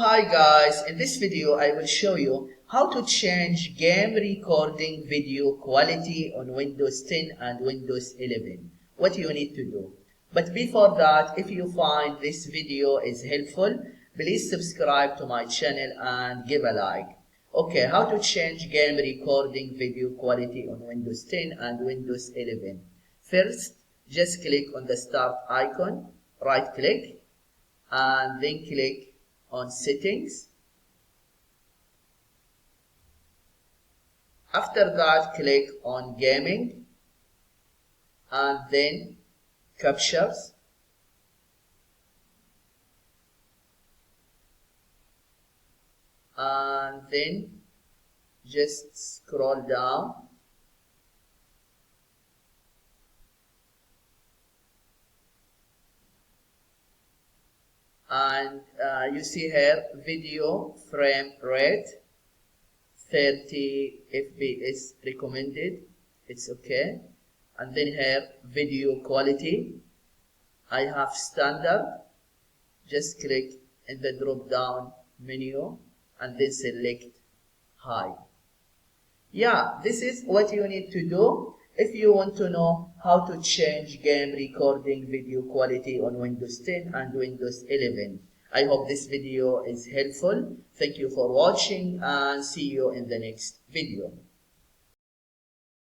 Hi guys, in this video I will show you how to change game recording video quality on Windows 10 and Windows 11. What you need to do. But before that, if you find this video is helpful, please subscribe to my channel and give a like. Okay, how to change game recording video quality on Windows 10 and Windows 11. First, just click on the start icon, right click, and then click on settings. After that, click on gaming and then captures, and then just scroll down and you see here video frame rate 30 FPS recommended, it's okay. And then here video quality, I have standard. Just click in the drop down menu and then select high. Yeah, this is what you need to do if you want to know how to change game recording video quality on Windows 10 and Windows 11. I hope this video is helpful. Thank you for watching and see you in the next video.